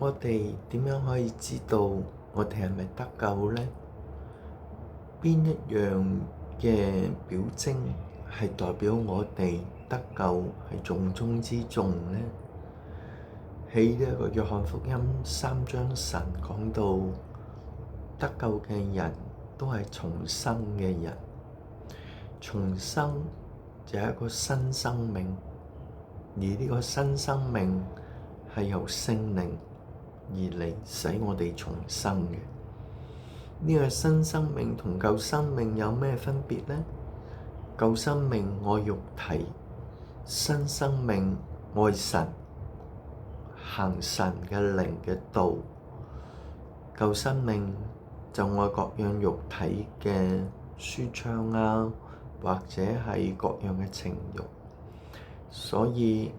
我哋點樣可以知道我哋係咪得救呢？邊一樣嘅表徵係代表我哋得救係重中之重呢？喺呢一個約翰福音3章，神講到得救嘅人都係重生嘅人，重生就係一個新生命，而呢個新生命係由聖靈而嚟使我哋重生嘅。呢個新生命同舊生命有咩分別呢？舊生命愛肉體，新生命愛神，行神嘅靈嘅道。舊生命就愛各樣肉體嘅舒暢啊，或者係各樣嘅情慾。所以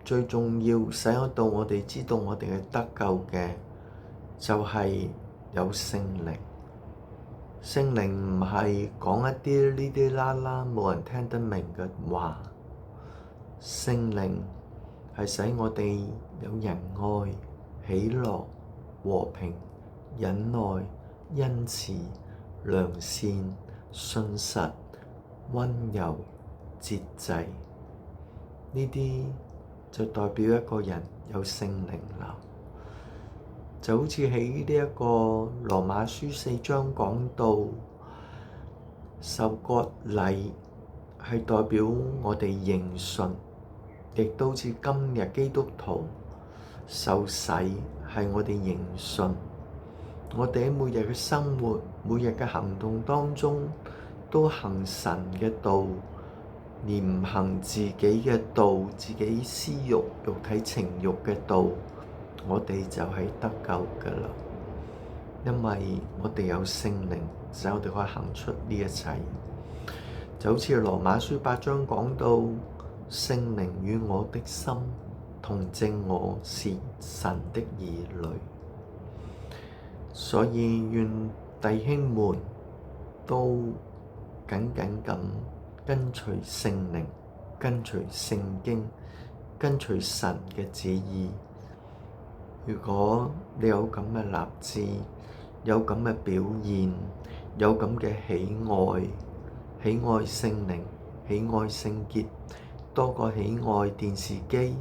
最重要使到我哋知道我哋係得救嘅，就係有聖靈。聖靈唔係講一啲呢啲啦啦冇人聽得明嘅話，聖靈係使我哋有仁愛、喜樂、和平、忍耐、恩慈、良善、信實、溫柔、節制。呢啲就代表一個人有聖靈啦。就好似喺呢一個羅馬書4章講到，受割禮係代表我哋認信，亦都好似今日基督徒受洗係我哋認信。我哋喺每日嘅生活、每日嘅行動當中，都行神嘅道，而唔行自己嘅道、自己私慾、肉體情慾嘅道。我哋就係得救㗎啦，因為我哋有聖靈，使我哋可以行出呢一切。就好似羅馬書8章講到，聖靈與我的心同證我是神的兒女。所以願弟兄們都緊緊咁跟隨聖靈，跟隨聖經，跟隨神嘅旨意。如果你有咁嘅立志，有咁嘅表現，有咁嘅喜愛，喜愛聖靈，喜愛聖潔，多過喜愛電視機，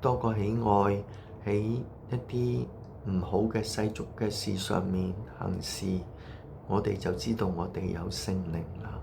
多過喜愛喺一啲唔好嘅世俗嘅事上面行事，我哋就知道我哋有聖靈啦。